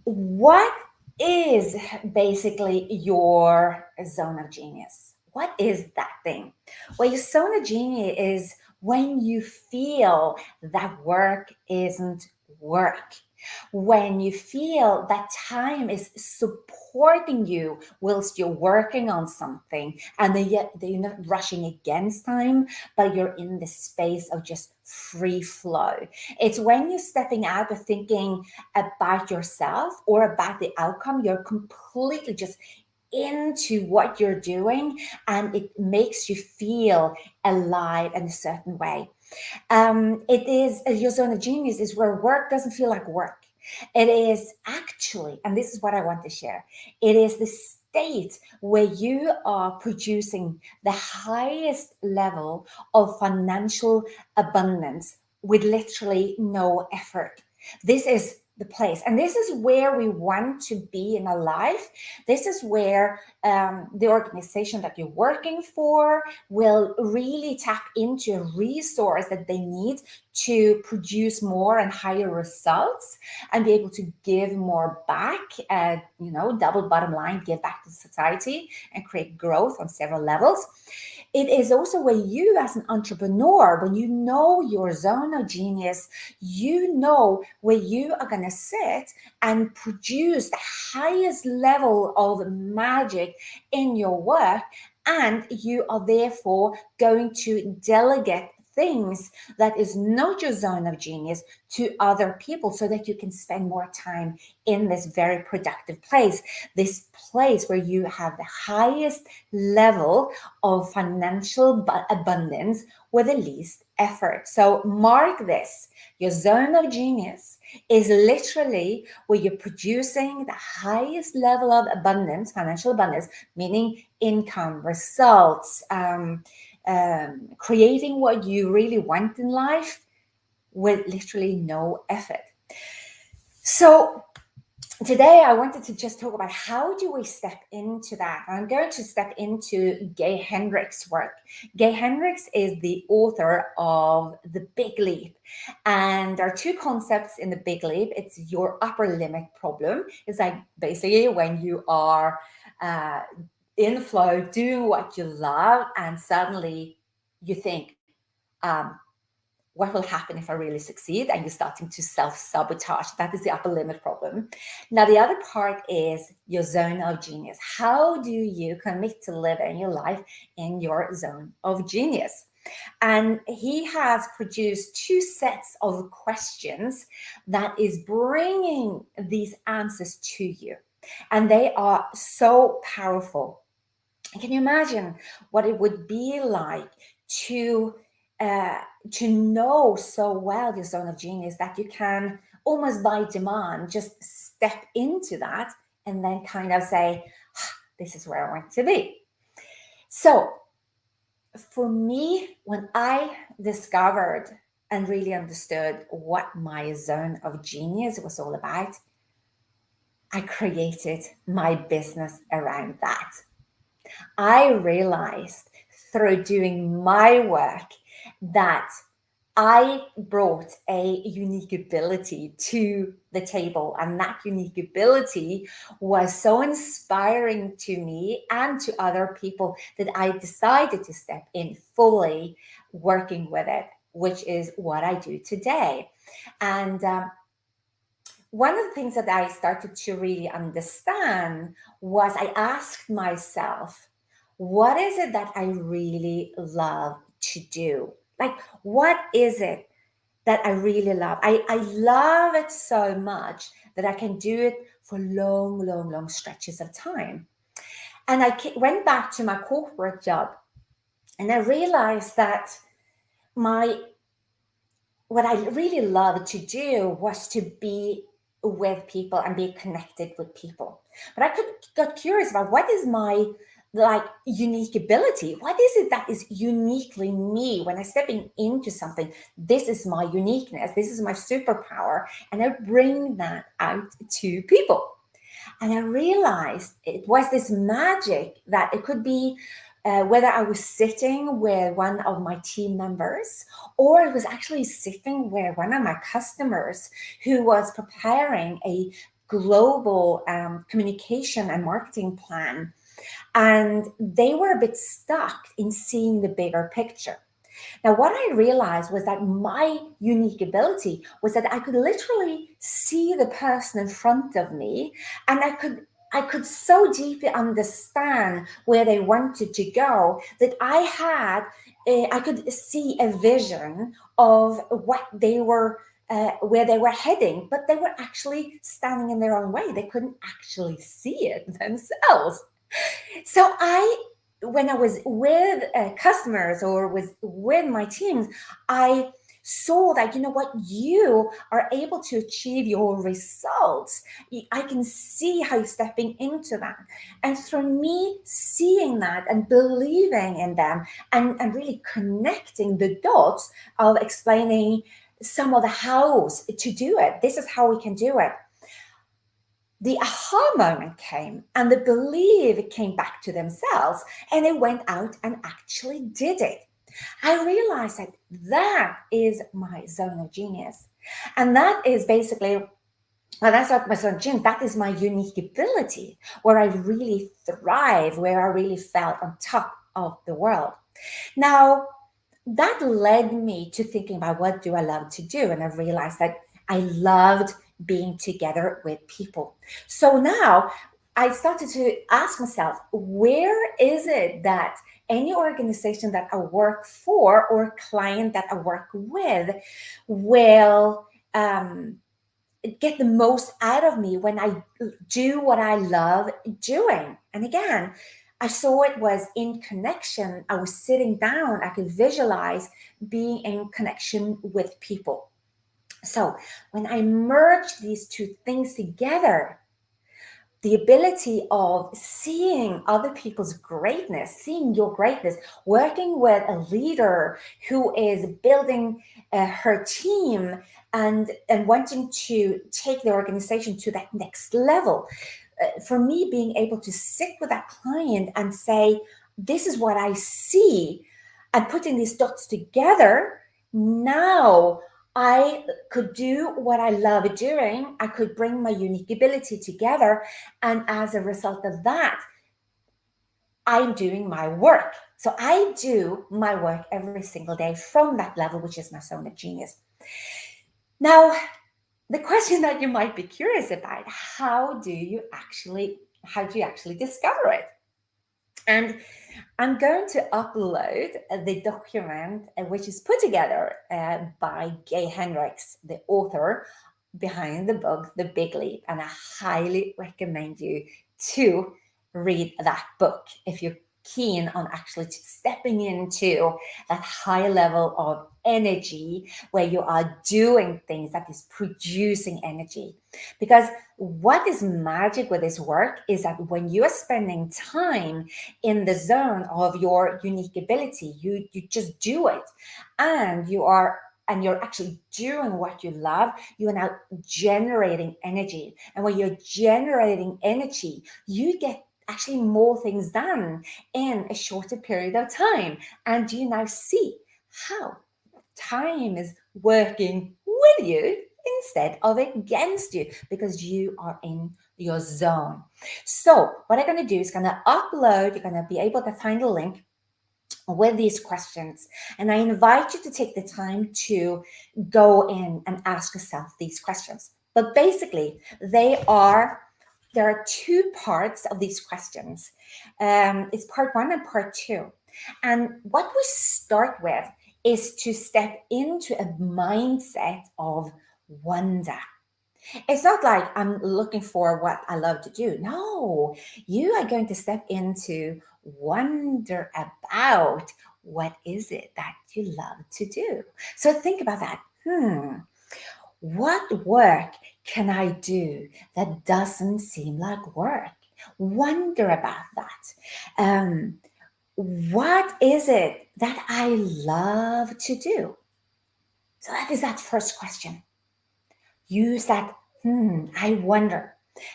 What is basically your zone of genius? What is that thing? Well, your zone of genius is when you feel that work isn't work. When you feel that time is supporting you whilst you're working on something, and then yet you're not rushing against time, but you're in the space of just free flow. It's when you're stepping out of thinking about yourself or about the outcome. You're completely just into what you're doing, and it makes you feel alive in a certain way. It is your zone of genius is where work doesn't feel like work. It is actually, and this is what I want to share, it is the state where you are producing the highest level of financial abundance with literally no effort. This is the place, and this is where we want to be in our life. This is where the organization that you're working for will really tap into a resource that they need to produce more and higher results and be able to give more back, double bottom line, give back to society and create growth on several levels. It is also where you, as an entrepreneur, when you know your zone of genius, you know where you are going to sit and produce the highest level of magic in your work. And you are therefore going to delegate things that is not your zone of genius to other people so that you can spend more time in this very productive place, this place where you have the highest level of financial abundance with the least effort. So mark this, your zone of genius is literally where you're producing the highest level of abundance, financial abundance, meaning income, results, creating what you really want in life with literally no effort. So today I wanted to just talk about how do we step into that. I'm going to step into Gay Hendricks' work. Gay Hendricks is the author of The Big Leap. And there are two concepts in The Big Leap. It's your upper limit problem. It's like basically when you are in flow, doing what you love, and suddenly you think, what will happen if I really succeed? And you're starting to self-sabotage. That is the upper limit problem. Now, the other part is your zone of genius. How do you commit to living your life in your zone of genius? And he has produced two sets of questions that is bringing these answers to you. And they are so powerful. Can you imagine what it would be like to uh, to know so well your zone of genius that you can almost by demand just step into that and then kind of say, this is where I want to be. So for me, when I discovered and really understood what my zone of genius was all about, I created my business around that. I realized through doing my work that I brought a unique ability to the table, and that unique ability was so inspiring to me and to other people that I decided to step in fully working with it, which is what I do today. And one of the things that I started to really understand was I asked myself, what is it that I really love to do? Like, what is it that I really love? I love it so much that I can do it for long, long, long stretches of time. And I went back to my corporate job and I realized that my what I really loved to do was to be with people and be connected with people. But got curious about what is my like unique ability. What is it that is uniquely me when I stepping into something? This is my uniqueness. This is my superpower, and I bring that out to people. And I realized it was this magic that it could be whether I was sitting with one of my team members or I was actually sitting with one of my customers who was preparing a global communication and marketing plan. And they were a bit stuck in seeing the bigger picture. Now, what I realized was that my unique ability was that I could literally see the person in front of me, and I could so deeply understand where they wanted to go that I could see a vision of what they were where they were heading, but they were actually standing in their own way. They couldn't actually see it themselves. So when I was with customers or with my teams, I saw that, you know what, you are able to achieve your results. I can see how you're stepping into that. And for me, seeing that and believing in them and really connecting the dots of explaining some of the hows to do it. This is how we can do it. The aha moment came and the belief came back to themselves, and they went out and actually did it. I realized that that is my zone of genius. And that is basically, well, that's not my zone of genius, that is my unique ability, where I really thrive, where I really felt on top of the world. Now, that led me to thinking about what do I love to do? And I realized that I loved being together with people. So now I started to ask myself, where is it that any organization that I work for or client that I work with will get the most out of me when I do what I love doing? And again, I saw it was in connection. I was sitting down, I could visualize being in connection with people. So when I merge these two things together, the ability of seeing other people's greatness, seeing your greatness, working with a leader who is building her team and wanting to take the organization to that next level. For me, being able to sit with that client and say, this is what I see, and putting these dots together, now I could do what I love doing. I could bring my unique ability together. And as a result of that, I'm doing my work. So I do my work every single day from that level, which is my zone of genius. Now, the question that you might be curious about, how do you actually discover it? And I'm going to upload the document, which is put together by Hendricks, the author behind the book, The Big Leap. And I highly recommend you to read that book if you're keen on actually stepping into that high level of energy where you are doing things that is producing energy. Because what is magic with this work is that when you are spending time in the zone of your unique ability, you just do it, and you're actually doing what you love, you are now generating energy. And when you're generating energy, you get actually more things done in a shorter period of time. And you now see how time is working with you instead of against you, because you are in your zone. So what I'm going to do is going to upload, you're going to be able to find a link with these questions. And I invite you to take the time to go in and ask yourself these questions. But basically, there are two parts of these questions. It's part one and part two. And what we start with is to step into a mindset of wonder. It's not like I'm looking for what I love to do. No, you are going to step into wonder about what is it that you love to do. So think about that. What work can I do that doesn't seem like work? Wonder about that. What is it that I love to do? So that is that first question. Use that, I wonder.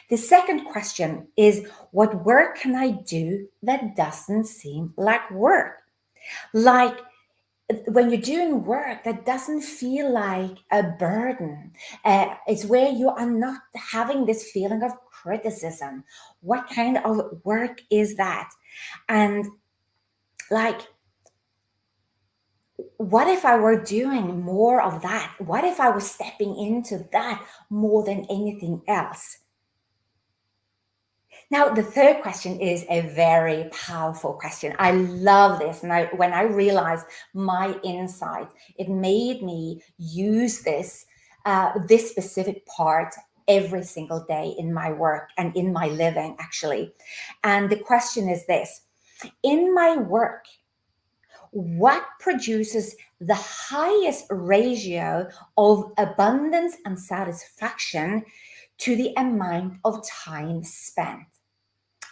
The second question is, what work can I do that doesn't seem like work? Like, when you're doing work that doesn't feel like a burden, it's where you are not having this feeling of criticism. What kind of work is that? And like, what if I were doing more of that? What if I was stepping into that more than anything else? Now, the third question is a very powerful question. I love this. And when I realized my insight, it made me use this specific part every single day in my work and in my living, actually. And the question is this: in my work, what produces the highest ratio of abundance and satisfaction to the amount of time spent?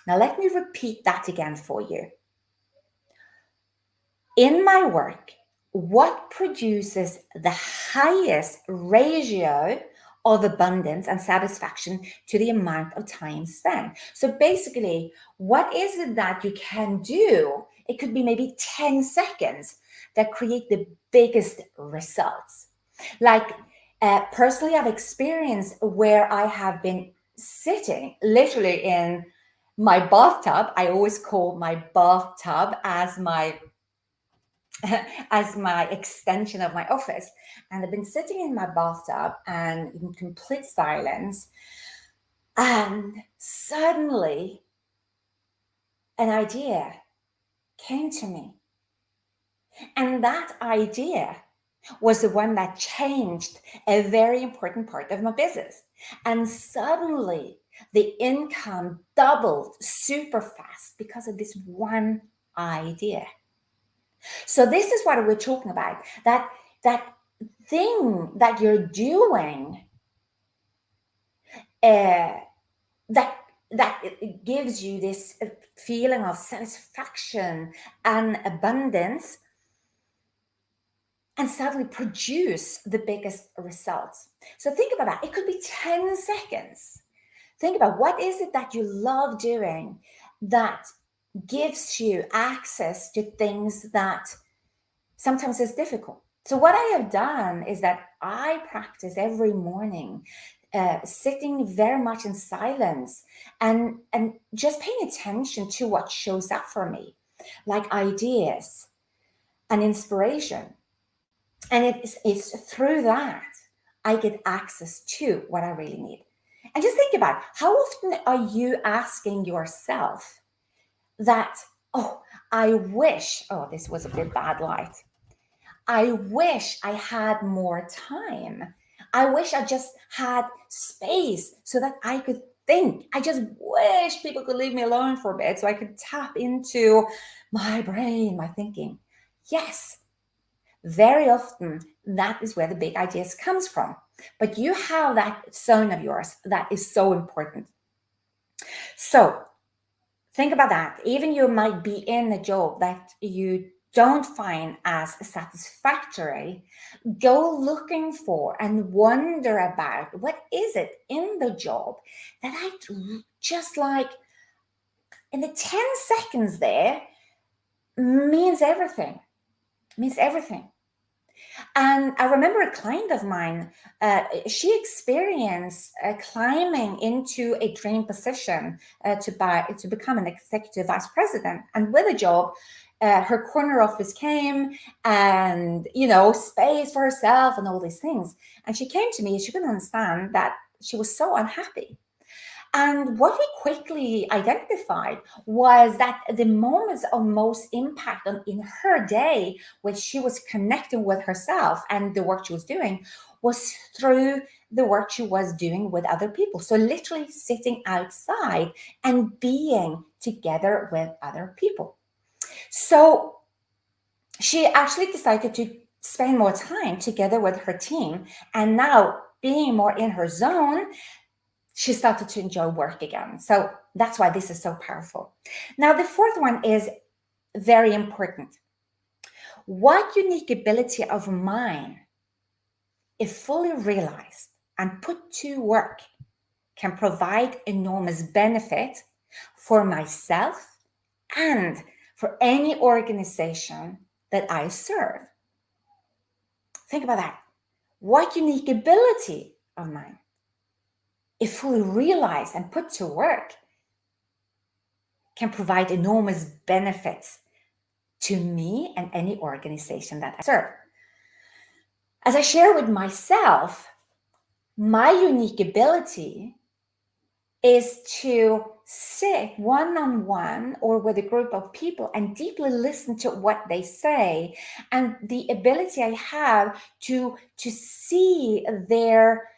Now, let me repeat that again for you. In my work, what produces the highest ratio of abundance and satisfaction to the amount of time spent? So basically, what is it that you can do? It could be maybe 10 seconds that create the biggest results. Like, personally, I've experienced where I have been sitting literally in my bathtub. I always call my bathtub as my extension of my office. And I've been sitting in my bathtub and in complete silence. And suddenly an idea came to me. And that idea was the one that changed a very important part of my business. And suddenly the income doubled super fast because of this one idea. So this is what we're talking about. That thing that you're doing, that it gives you this feeling of satisfaction and abundance, and suddenly produce the biggest results. So think about that. It could be 10 seconds. Think about, what is it that you love doing that gives you access to things that sometimes is difficult. So what I have done is that I practice every morning, sitting very much in silence and just paying attention to what shows up for me, like ideas and inspiration. And it's through that I get access to what I really need. And just think about, how often are you asking yourself that, oh, I wish, oh, this was a bit bad light. I wish I had more time. I wish I just had space so that I could think. I just wish people could leave me alone for a bit so I could tap into my brain, my thinking. Yes, very often that is where the big ideas comes from. But you have that zone of yours that is so important. So think about that. Even you might be in a job that you don't find as satisfactory. Go looking for and wonder about, what is it in the job that I just like, in the 10 seconds there, means everything. Means everything. And I remember a client of mine, she experienced climbing into a dream position to become an executive vice president. And with a job, her corner office came, and, space for herself and all these things. And she came to me, she couldn't understand that she was so unhappy. And what we quickly identified was that the moments of most impact in her day, when she was connecting with herself and the work she was doing, was through the work she was doing with other people. So literally sitting outside and being together with other people. So she actually decided to spend more time together with her team. And now, being more in her zone, she started to enjoy work again. So that's why this is so powerful. Now, the fourth one is very important. What unique ability of mine, if fully realized and put to work, can provide enormous benefit for myself and for any organization that I serve? Think about that. What unique ability of mine, if fully realized and put to work, can provide enormous benefits to me and any organization that I serve? As I share with myself, my unique ability is to sit one-on-one or with a group of people and deeply listen to what they say, and the ability I have to see their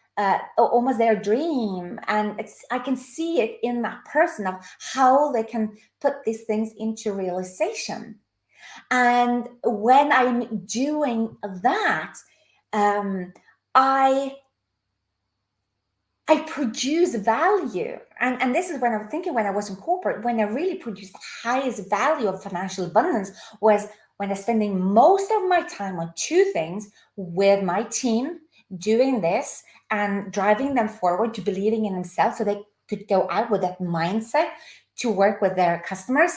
almost their dream, and I can see it in that person of how they can put these things into realization. And when I'm doing that, I produce value. And this is when I'm thinking, when I was in corporate, when I really produced the highest value of financial abundance was when I'm spending most of my time on two things: with my team, doing this and driving them forward to believing in themselves so they could go out with that mindset to work with their customers.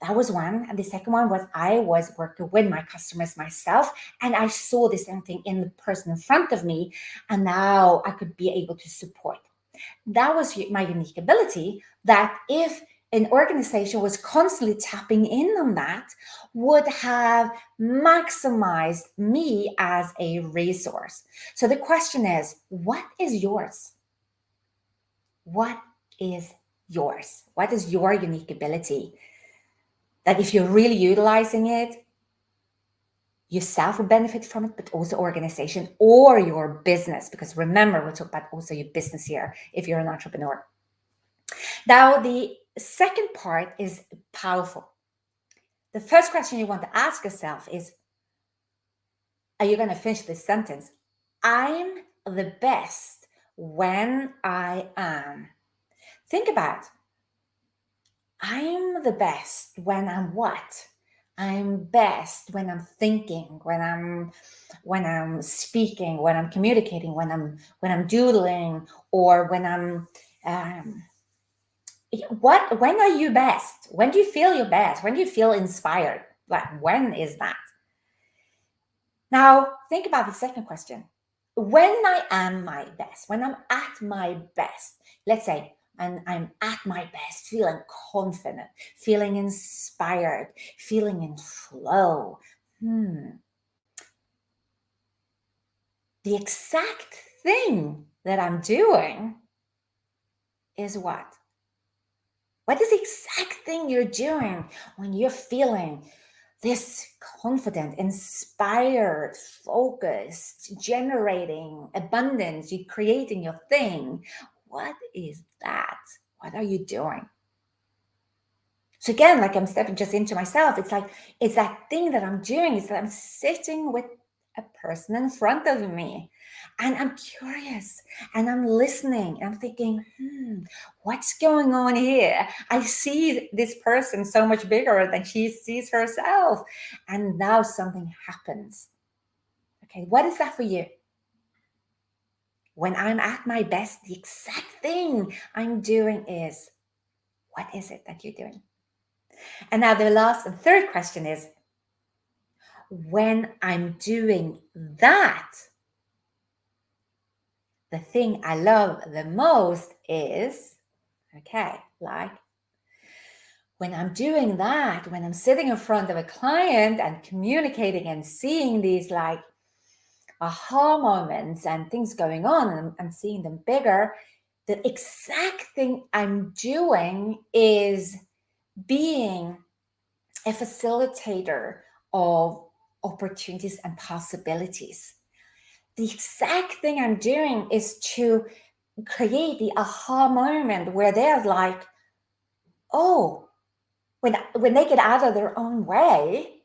That was one. And the second one was I was working with my customers myself, and I saw the same thing in the person in front of me, and now I could be able to support. That was my unique ability, that if an organization was constantly tapping in on that, would have maximized me as a resource. So the question is, what is yours? What is yours? What is your unique ability? That if you're really utilizing it, yourself will benefit from it, but also organization or your business. Because remember, we'll talk about also your business here if you're an entrepreneur. Now, the second part is powerful. The first question you want to ask yourself is, are you going to finish this sentence? I'm the best when I am. Think about, I'm the best when I'm what? I'm best when I'm thinking, when I'm speaking, when I'm communicating, when I'm doodling, or when I'm when are you best? When do you feel your best? When do you feel inspired? Like, when is that? Now, think about the second question. When I am my best, when I'm at my best, let's say, and I'm at my best, feeling confident, feeling inspired, feeling in flow. The exact thing that I'm doing is what? What is the exact thing you're doing when you're feeling this confident, inspired, focused, generating abundance, you're creating your thing? What is that? What are you doing? So again, like I'm stepping just into myself, it's like, it's that thing that I'm doing, is that I'm sitting with a person in front of me, and I'm curious, and I'm listening, and I'm thinking, what's going on here? I see this person so much bigger than she sees herself. And now something happens. Okay, what is that for you? When I'm at my best, the exact thing I'm doing is, what is it that you're doing? And now the last and third question is, when I'm doing that, the thing I love the most is, okay, like when I'm doing that, when I'm sitting in front of a client and communicating and seeing these like aha moments and things going on, and seeing them bigger, the exact thing I'm doing is being a facilitator of opportunities and possibilities. The exact thing I'm doing is to create the aha moment where they're like, oh, when they get out of their own way,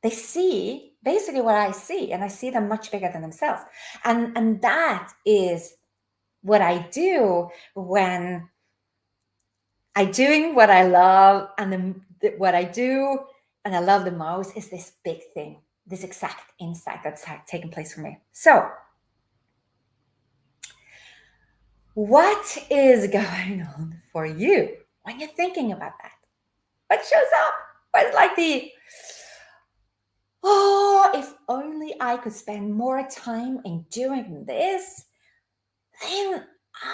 they see basically what I see, and I see them much bigger than themselves. And that is what I do when I'm doing what I love, and what I do and I love the most is this big thing, this exact insight that's taken place for me. So, what is going on for you when you're thinking about that? What shows up? What's like the, Oh, if only I could spend more time in doing this, then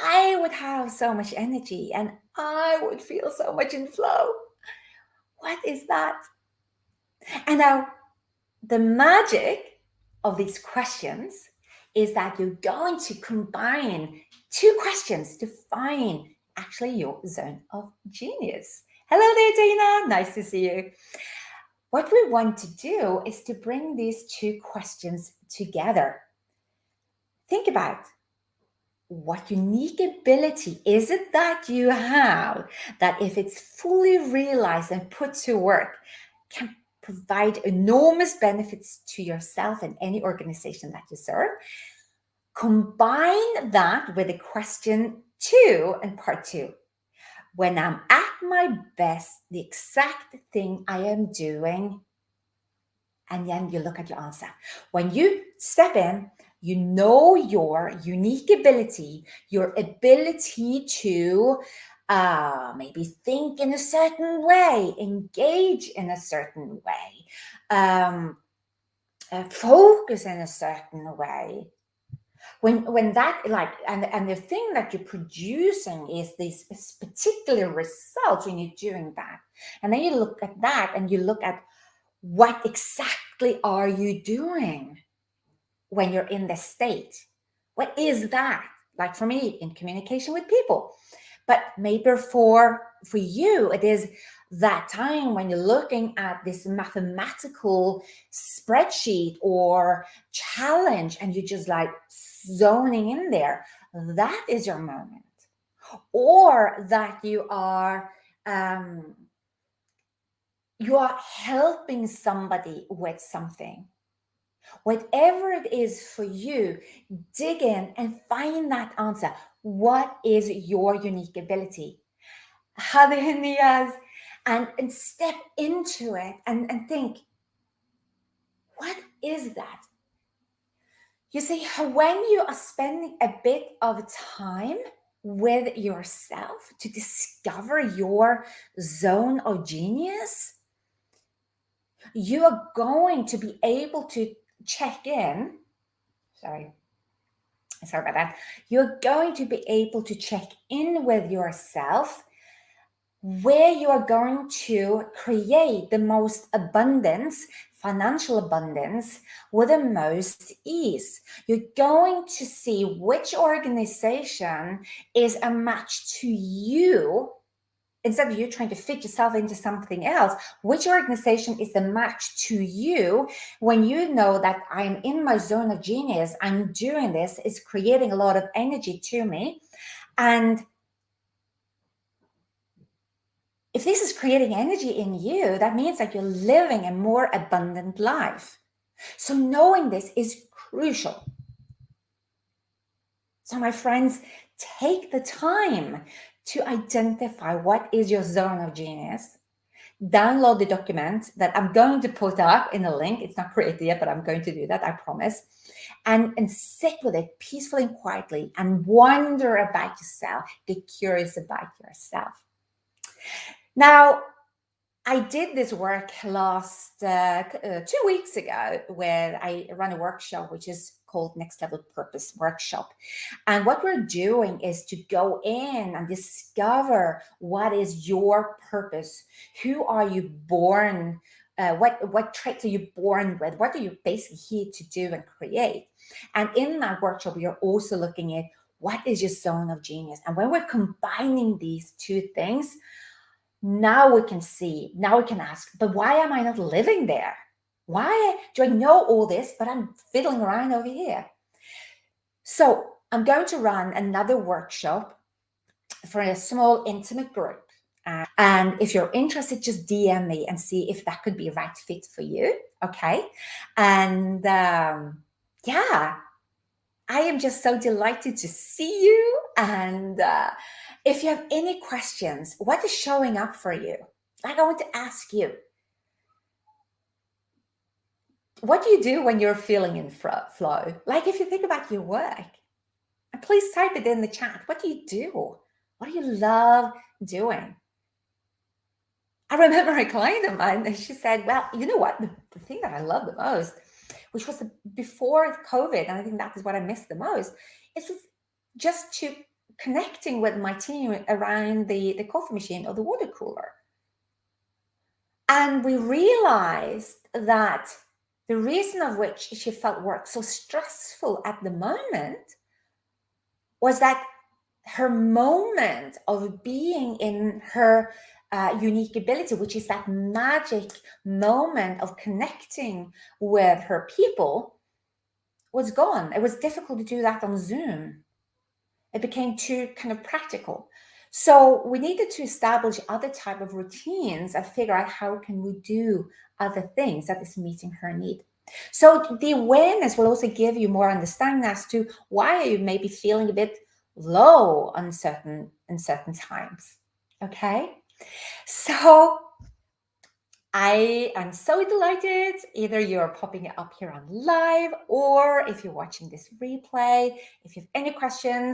I would have so much energy and I would feel so much in flow. What is that? And now, the magic of these questions is that you're going to combine two questions to find actually your zone of genius. Hello there, Dana. Nice to see you. What we want to do is to bring these two questions together. Think about, what unique ability is it that you have that, if it's fully realized and put to work, can provide enormous benefits to yourself and any organization that you serve? Combine that with the question 2 and part 2. When I'm at my best, the exact thing I am doing, and then you look at your answer. When you step in, you know your unique ability, your ability to maybe think in a certain way, engage in a certain way, focus in a certain way. When that, like, and the thing that you're producing is this particular result when you're doing that, and then you look at that and you look at, what exactly are you doing when you're in this state? What is that? Like for me, in communication with people. But maybe for you, it is that time when you're looking at this mathematical spreadsheet or challenge and you're just like zoning in there. That is your moment. Or that you are helping somebody with something. Whatever it is for you, dig in and find that answer. What is your unique ability? And step into it and think, what is that? You see, when you are spending a bit of time with yourself to discover your zone of genius, you are going to be able to check in. Sorry about that. You're going to be able to check in with yourself, where you are going to create the most abundance, financial abundance, with the most ease. You're going to see which organization is a match to you. Instead of you trying to fit yourself into something else, which organization is the match to you? When you know that I'm in my zone of genius, I'm doing this, it's creating a lot of energy to me. And if this is creating energy in you, that means that you're living a more abundant life. So knowing this is crucial. So my friends, take the time to identify what is your zone of genius. Download the document that I'm going to put up in a link. It's not created yet, but I'm going to do that, I promise. And sit with it peacefully and quietly and wonder about yourself. Get curious about yourself. Now, I did this work last 2 weeks ago, where I run a workshop which is called Next Level Purpose Workshop. And what we're doing is to go in and discover what is your purpose. Who are you born? What traits are you born with? What are you basically here to do and create? And in that workshop, we are also looking at, what is your zone of genius? And when we're combining these two things, now we can see, now we can ask, but why am I not living there? Why do I know all this, but I'm fiddling around over here? So I'm going to run another workshop for a small, intimate group. And if you're interested, just DM me and see if that could be a right fit for you. Okay. And yeah, I am just so delighted to see you. And if you have any questions, what is showing up for you? Like, I want to ask you, what do you do when you're feeling in flow? Like, if you think about your work, and please type it in the chat. What do you do? What do you love doing? I remember a client of mine, and she said, well, you know what? The thing that I love the most, which was before COVID, and I think that is what I missed the most, is just to connecting with my team around the coffee machine or the water cooler. And we realized that the reason of which she felt work so stressful at the moment was that her moment of being in her unique ability, which is that magic moment of connecting with her people, was gone. It was difficult to do that on Zoom. It became too kind of practical. So we needed to establish other type of routines and figure out how can we do other things that is meeting her need. So the awareness will also give you more understanding as to why you may be feeling a bit low on certain times. Okay. So I am so delighted. Either you're popping it up here on live, or if you're watching this replay, if you have any questions,